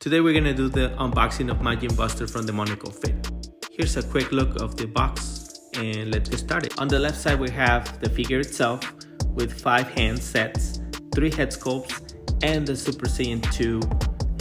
Today we're gonna do the unboxing of Majin Buster from Demoniacal Fit. Here's a quick look of the box and let's get started. On the left side we have the figure itself with 5 hand sets, 3 head sculpts, and the Super Saiyan 2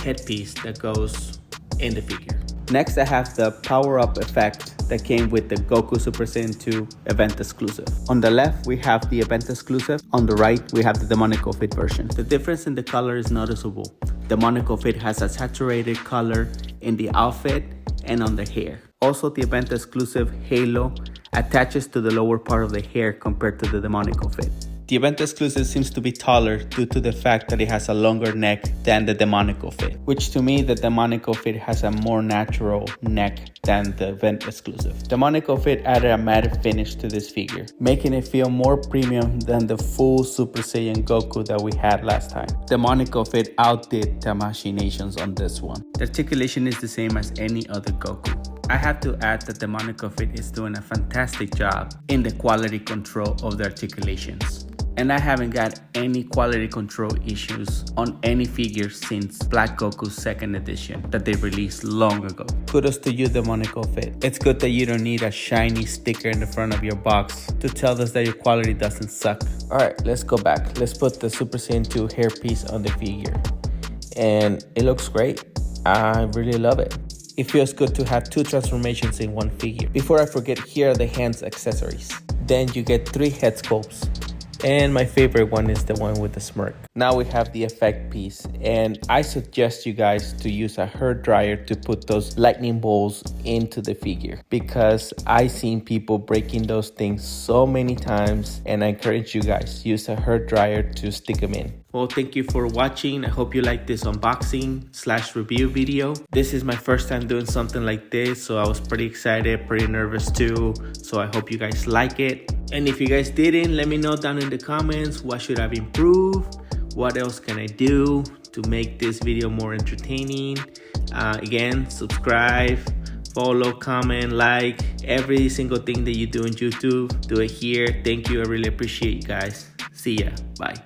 headpiece that goes in the figure. Next I have the power-up effect that came with the Goku Super Saiyan 2 event exclusive. On the left we have the event exclusive, on the right we have the Demoniacal Fit version. The difference in the color is noticeable. Demoniacal Fit has a saturated color in the outfit and on the hair. Also, the event exclusive halo attaches to the lower part of the hair compared to the Demoniacal Fit. The event exclusive seems to be taller due to the fact that it has a longer neck than the Demoniacal Fit, which to me the Demoniacal Fit has a more natural neck than the event exclusive. Demoniacal Fit added a matte finish to this figure, making it feel more premium than the full Super Saiyan Goku that we had last time. Demoniacal Fit outdid the machinations on this one. The articulation is the same as any other Goku. I have to add that Demoniacal Fit is doing a fantastic job in the quality control of the articulations. And I haven't got any quality control issues on any figure since Black Goku's 2nd edition that they released long ago. Kudos to you, Demoniacal Fit. It's good that you don't need a shiny sticker in the front of your box to tell us that your quality doesn't suck. Alright, let's go back. Let's put the Super Saiyan 2 hairpiece on the figure. And it looks great. I really love it. It feels good to have 2 transformations in one figure. Before I forget, here are the hands accessories. Then you get 3 head sculpts. And my favorite one is the one with the smirk. Now we have the effect piece, and I suggest you guys to use a hair dryer to put those lightning bolts into the figure, because I've seen people breaking those things so many times, and I encourage you guys use a hair dryer to stick them in. Well, thank you for watching. I hope you like this unboxing/review video. This is my first time doing something like this, so I was pretty excited, pretty nervous too. So I hope you guys like it. And if you guys didn't, let me know down in the comments, what should I improve? What else can I do to make this video more entertaining? Again, subscribe, follow, comment, like, every single thing that you do on YouTube, do it here. Thank you. I really appreciate you guys. See ya. Bye.